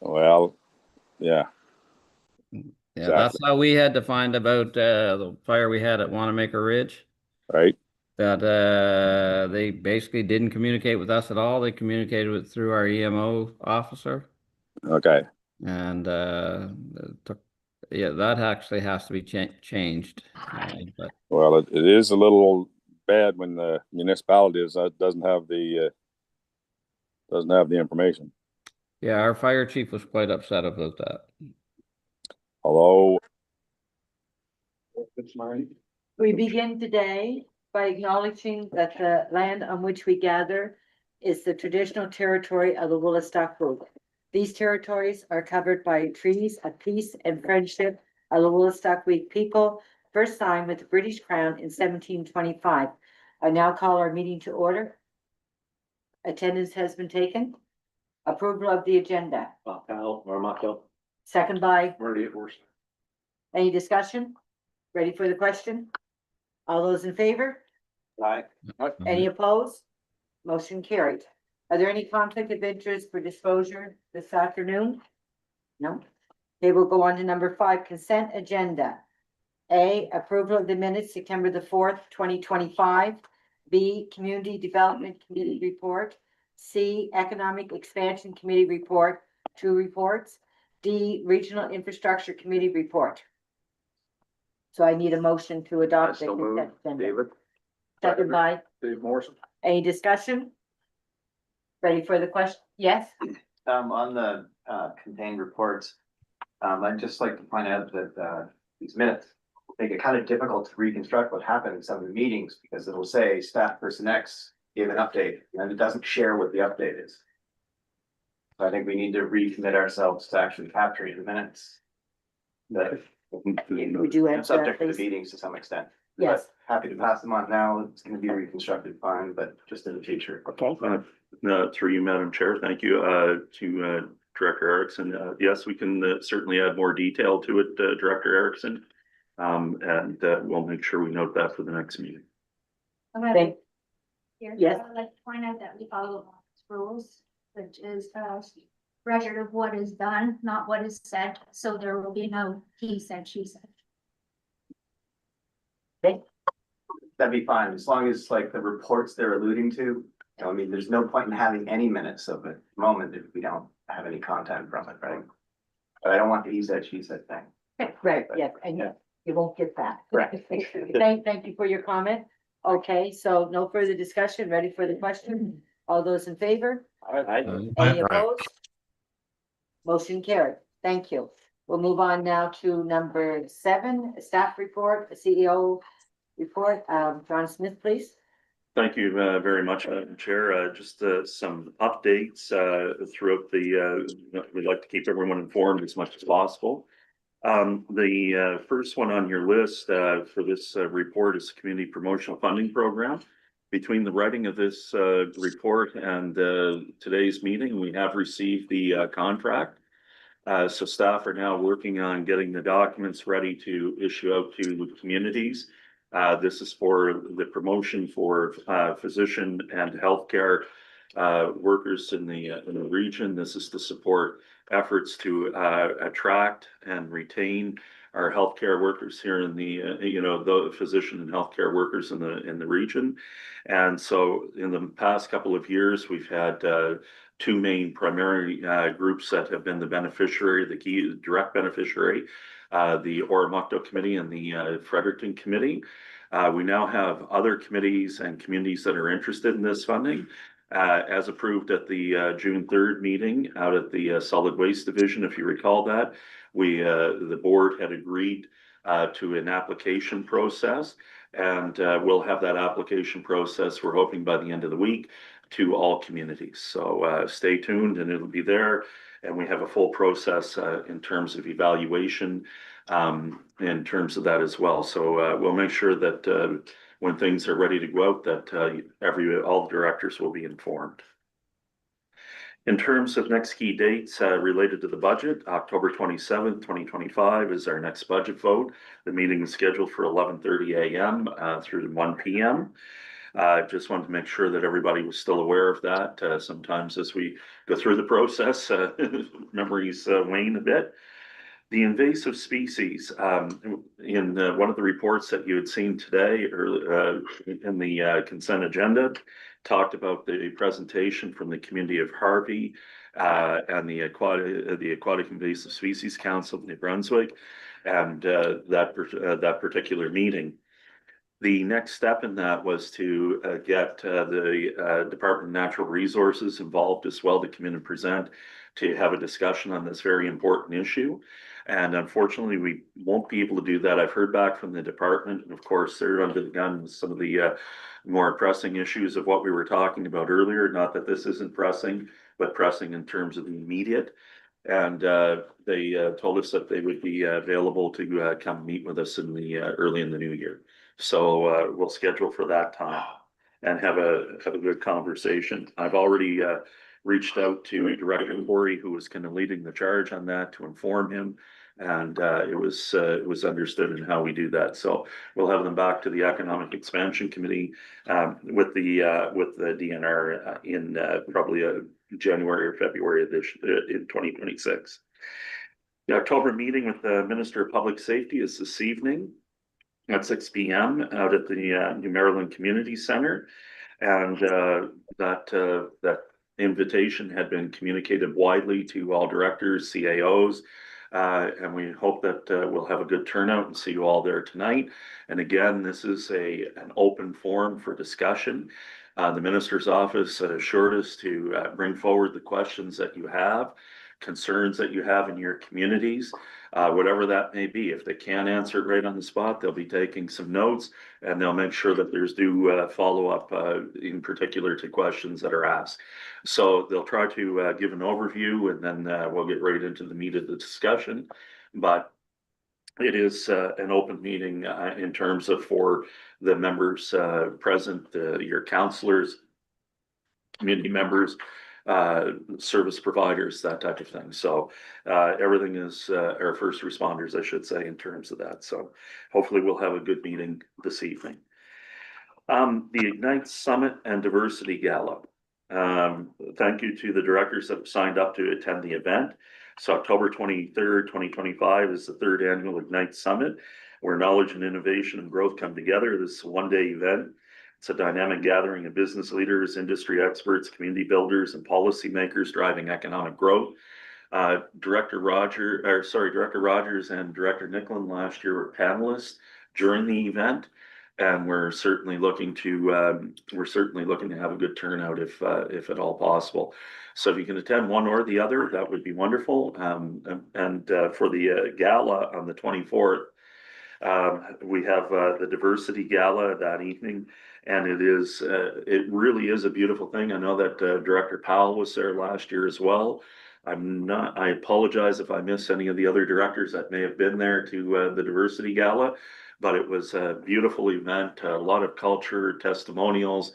Well, yeah, Yeah, that's exactly. how we had to find about the fire we had at Wanamaker Ridge. Right. That they basically didn't communicate with us at all. They communicated with through our EMO officer, Okay. and it took, yeah, that actually has to be changed. But Well, it is a little bad when the municipality doesn't have the information. yeah, our fire chief was quite upset about that. Although, We begin today by acknowledging that the land on which we gather is the traditional territory of the Woolastock group. These territories are covered by treaties of peace and friendship of the Woolastock Week people, first signed with the British Crown in 1725. I now call our meeting to order. Attendance has been taken. Approval of the agenda. Second by, any discussion? Ready for the question? All those in favor? Aye. Any opposed? Motion carried. Are there any conflict of interest for disclosure this afternoon? No. Okay, we'll go on to number 5, consent agenda. A, approval of the minutes, September the 4th, 2025. B, Community Development Committee report. C, Economic Expansion Committee report, 2 reports. D, Regional Infrastructure Committee report. So I need a motion to adopt the consent agenda. David. Second by Dave Morrison. any discussion? Ready for the question? Yes? On the contained reports, I'd just like to point out that these minutes make it kind of difficult to reconstruct what happened in some of the meetings, because it'll say staff person X gave an update and it doesn't share what the update is. So I think we need to recommit ourselves to actually capturing the minutes. That We do have subject to please. the meetings to some extent. Yes. But happy to pass them on now. It's going to be reconstructed fine, but just in the future. Okay. Through you, Madam Chair, thank you to Director Erickson. Yes, we can certainly add more detail to it, Director Erickson, and we'll make sure we note that for the next meeting. Thank Yes. I'd like to point out that we follow rules, which is record of what is done, not what is said. So there will be no he said, she said. That'd be fine, as long as like the reports they're alluding to, I mean, there's no point in having any minutes of it moment if we don't have any content from it, right? But I don't want the he said, she said thing. Right, yes, and Yeah. you won't get that. Correct. Thank you for your comment. Okay, so no further discussion. Ready for the question? All those in favor? Any opposed? Motion carried. Thank you. We'll move on now to number 7, staff report, CEO report. John Smith, please. Thank you very much, Madam Chair. Just some updates throughout we'd like to keep everyone informed as much as possible. The first one on your list for this report is the Community Promotional Funding Program. Between the writing of this report and today's meeting, we have received the contract. So staff are now working on getting the documents ready to issue out to the communities. This is for the promotion for physician and healthcare workers in the region. This is to support efforts to attract and retain our healthcare workers here in the the physician and healthcare workers in the region. And so in the past couple of years, we've had 2 main primary groups that have been the beneficiary, the key direct beneficiary, the Oromocto Committee and the Fredericton Committee. We now have other committees and communities that are interested in this funding. As approved at the June 3rd meeting out at the Solid Waste Division, if you recall that, the board had agreed to an application process, and we'll have that application process, we're hoping by the end of the week, to all communities. So stay tuned and it'll be there. And we have a full process in terms of evaluation in terms of that as well. So we'll make sure that when things are ready to go out, that all directors will be informed. In terms of next key dates related to the budget, October 27th, 2025 is our next budget vote. The meeting is scheduled for 11:30 a.m. through 1 p.m. Just wanted to make sure that everybody was still aware of that. Sometimes as we go through the process, memories wane a bit. The invasive species, in one of the reports that you had seen today, or in the consent agenda, talked about the presentation from the community of Harvey and the Aquatic Invasive Species Council of New Brunswick, and that particular meeting. The next step in that was to get the Department of Natural Resources involved as well to come in and present, to have a discussion on this very important issue. And unfortunately, we won't be able to do that. I've heard back from the department, and of course, they're under the gun with some of the more pressing issues of what we were talking about earlier. Not that this isn't pressing, but pressing in terms of the immediate. And they told us that they would be available to come meet with us in the early in the new year. So we'll schedule for that time and have a good conversation. I've already reached out to Director Corey, who was kind of leading the charge on that, to inform him, and it was understood in how we do that. So we'll have them back to the Economic Expansion Committee with the DNR in probably January or February of this in 2026. The October meeting with the Minister of Public Safety is this evening at 6 p.m. out at the New Maryland Community Center, and that invitation had been communicated widely to all directors, CAOs, and we hope that we'll have a good turnout and see you all there tonight. And again, this is an open forum for discussion. The minister's office assured us to bring forward the questions that you have, concerns that you have in your communities, whatever that may be. If they can't answer it right on the spot, they'll be taking some notes, and they'll make sure that there's due follow-up in particular to questions that are asked. So they'll try to give an overview, and then we'll get right into the meat of the discussion. But it is an open meeting in terms of for the members present, your counselors, community members, service providers, that type of thing. So everything is our first responders, I should say, in terms of that. So hopefully we'll have a good meeting this evening. The Ignite Summit and Diversity Gala. Thank you to the directors that have signed up to attend the event. So October 23rd, 2025 is the third annual Ignite Summit, where knowledge and innovation and growth come together. This is a one-day event. It's a dynamic gathering of business leaders, industry experts, community builders, and policymakers driving economic growth. Director Rogers and Director Nicklin last year were panelists during the event, and we're certainly looking to have a good turnout if at all possible. So if you can attend one or the other, that would be wonderful. And for the gala on the 24th, we have the diversity gala that evening, and it really is a beautiful thing. I know that Director Powell was there last year as well. I apologize if I miss any of the other directors that may have been there to the diversity gala, but it was a beautiful event, a lot of culture, testimonials,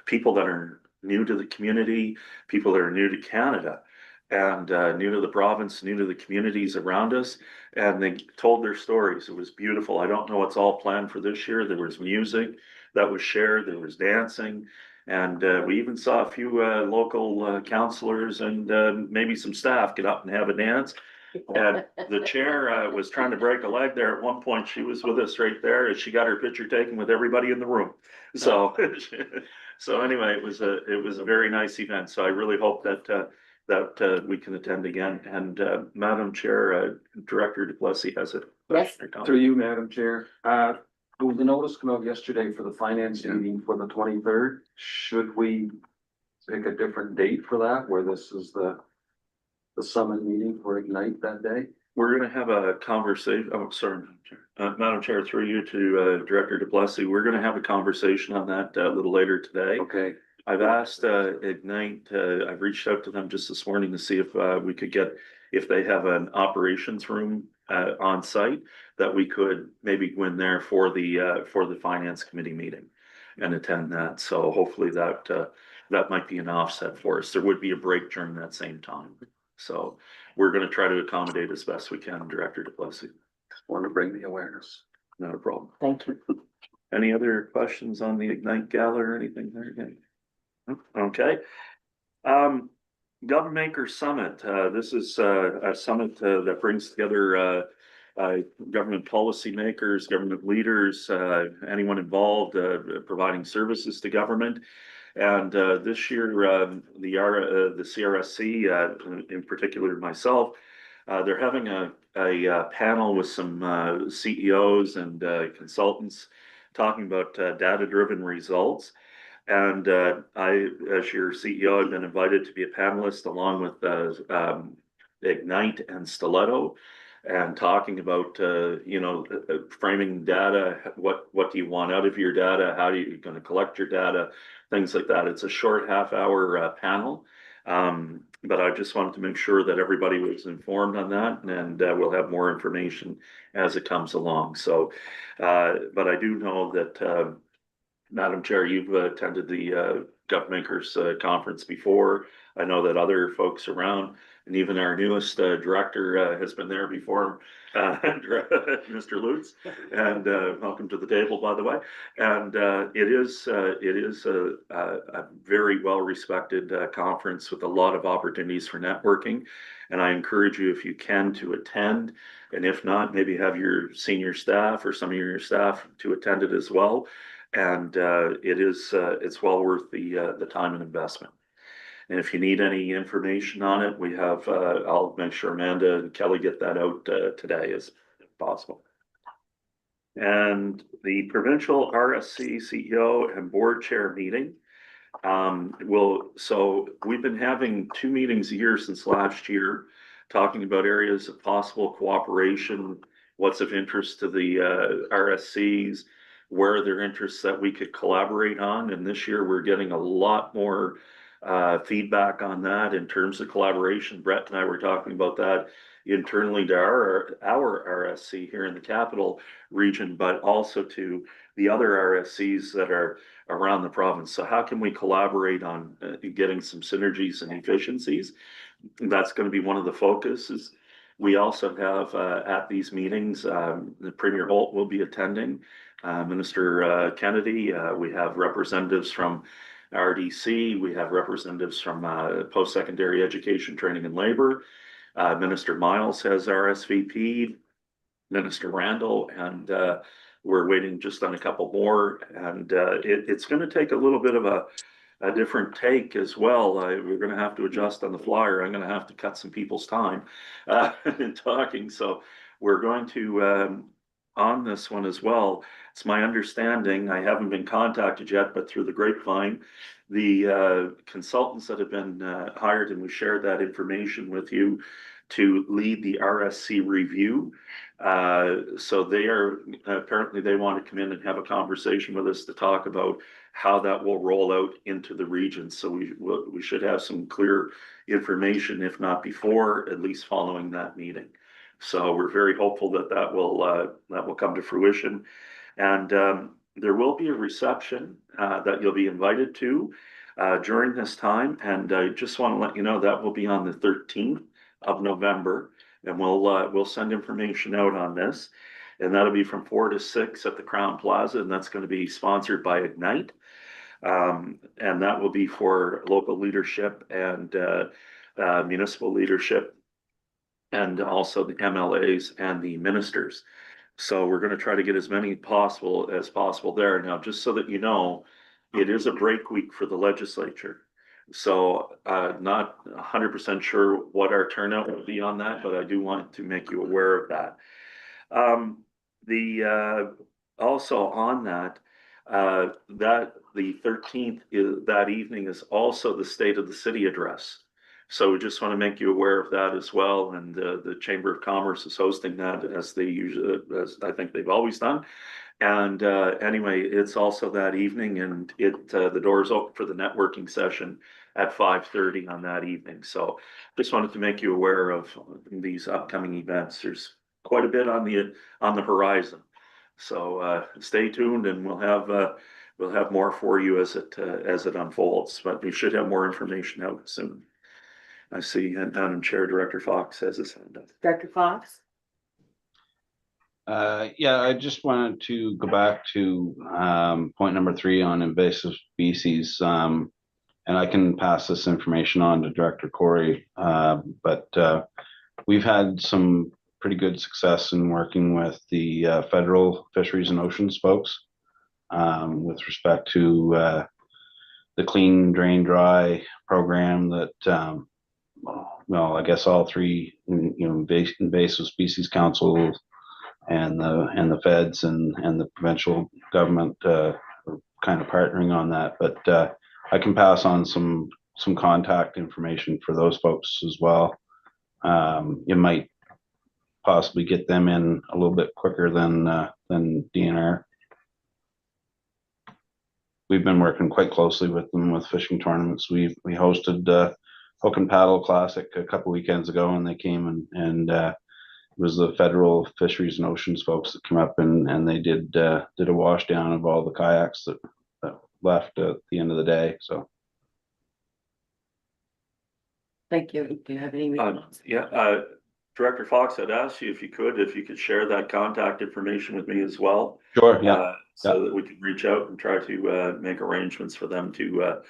people that are new to the community, people that are new to Canada, and new to the province, new to the communities around us, and they told their stories. It was beautiful. I don't know what's all planned for this year. There was music that was shared, there was dancing, and we even saw a few local councillors and maybe some staff get up and have a dance. And the chair was trying to break a leg there at one point. She was with us right there, and she got her picture taken with everybody in the room. So, so anyway, it was a very nice event. So I really hope that we can attend again. And Madam Chair, Director Duplessis has it. Yes. Through you, Madam Chair. There was a notice come out yesterday for the finance meeting for the 23rd. Should we pick a different date for that, where this is the summit meeting for Ignite that day? We're going to have a conversation. Oh, sorry, Madam Chair, through you to Director Duplessis. We're going to have a conversation on that a little later today. Okay. I've asked Ignite, I've reached out to them just this morning to see if we could if they have an operations room on site, that we could maybe go in there for the finance committee meeting and attend that. So hopefully that might be an offset for us. There would be a break during that same time. So we're going to try to accommodate as best we can, Director Duplessis. Just want to bring the awareness. Not a problem. Thank you. Any other questions on the Ignite Gala or anything there again? Okay. Government Maker Summit, this is a summit that brings together government policymakers, government leaders, anyone involved providing services to government. And this year, the CRSC, in particular myself, they're having a panel with some CEOs and consultants talking about data-driven results. And I, as your CEO, I've been invited to be a panelist along with Ignite and Stiletto, and talking about framing data. What do you want out of your data? How are you going to collect your data? Things like that. It's a short half-hour panel, but I just wanted to make sure that everybody was informed on that, and we'll have more information as it comes along. So, but I do know that. Madam Chair, you've attended the Governmakers conference before. I know that other folks around, and even our newest director has been there before, Mr. Lutz. And welcome to the table, by the way. And it is a very well-respected conference with a lot of opportunities for networking. And I encourage you, if you can, to attend. And if not, maybe have your senior staff or some of your staff to attend it as well. And it's well worth the time and investment. And if you need any information on it, we have, I'll make sure Amanda and Kelly get that out today as possible. And the provincial RSC CEO and board chair meeting so we've been having 2 meetings a year since last year, talking about areas of possible cooperation, what's of interest to the RSCs, where are there interests that we could collaborate on. And this year we're getting a lot more feedback on that in terms of collaboration. Brett and I were talking about that internally to our RSC here in the capital region, but also to the other RSCs that are around the province. So how can we collaborate on getting some synergies and efficiencies? That's going to be one of the focuses. We also have at these meetings, the Premier Holt will be attending, Minister Kennedy. We have representatives from RDC. We have representatives from post-secondary education, training and labor. Minister Miles has RSVP'd, Minister Randall, and we're waiting just on a couple more. And it's going to take a little bit of a different take as well. We're going to have to adjust on the fly, or I'm going to have to cut some people's time in talking. So we're going to, on this one as well, it's my understanding, I haven't been contacted yet, but through the grapevine, the consultants that have been hired, and we shared that information with you, to lead the RSC review. So they are, apparently they want to come in and have a conversation with us to talk about how that will roll out into the region. So we should have some clear information, if not before, at least following that meeting. So we're very hopeful that that will come to fruition. And there will be a reception that you'll be invited to during this time. And I just want to let you know that will be on the 13th of November, and we'll send information out on this, and that'll be from 4 to 6 at the Crown Plaza, and that's going to be sponsored by Ignite, and that will be for local leadership and municipal leadership, and also the MLAs and the ministers. So we're going to try to get as many as possible there. Now, just so that you know, it is a break week for the legislature. So not 100% sure what our turnout will be on that, but I do want to make you aware of that. Also on that, that the 13th that evening is also the State of the City address. So we just want to make you aware of that as well. And the Chamber of Commerce is hosting that, as they usually, as I think they've always done. And anyway, it's also that evening, and the doors open for the networking session at 5:30 on that evening. So just wanted to make you aware of these upcoming events. There's quite a bit on the horizon. So stay tuned, and we'll have more for you as it unfolds. But we should have more information out soon. I see Madam Chair, Director Fox has his hand up. Director Fox? Yeah, I just wanted to go back to point number 3 on invasive species. And I can pass this information on to Director Corey. But we've had some pretty good success in working with the federal fisheries and oceans folks with respect to the clean, drain, dry program that well, I guess all 3, invasive species council and the feds and the provincial government are kind of partnering on that. But I can pass on some contact information for those folks as well. You might possibly get them in a little bit quicker than DNR. We've been working quite closely with them with fishing tournaments. We hosted Hook and Paddle Classic a couple weekends ago, and they came and it was the federal fisheries and oceans folks that came up and they did a wash down of all the kayaks that left at the end of the day. So Thank you. Do you have any? Yeah, Director Fox, I'd ask you if you could share that contact information with me as well. sure, yeah. So that we can reach out and try to make arrangements for them to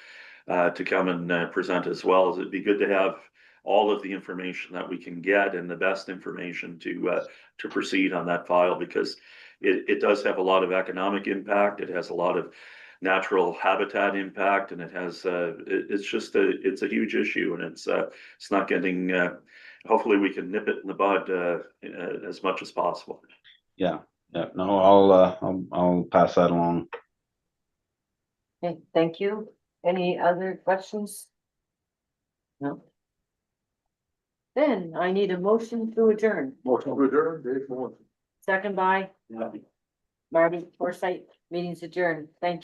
come and present as well. As it'd be good to have all of the information that we can get and the best information to proceed on that file, because it does have a lot of economic impact. It has a lot of natural habitat impact, and it has it's a huge issue, and it's not getting hopefully we can nip it in the bud as much as possible. Yeah. No, I'll pass that along. Okay, thank you. Any other questions? No. Then I need a motion to adjourn. Motion to adjourn, Dave Moore. Second by Marty Forsyth, meeting's adjourned. Thank you.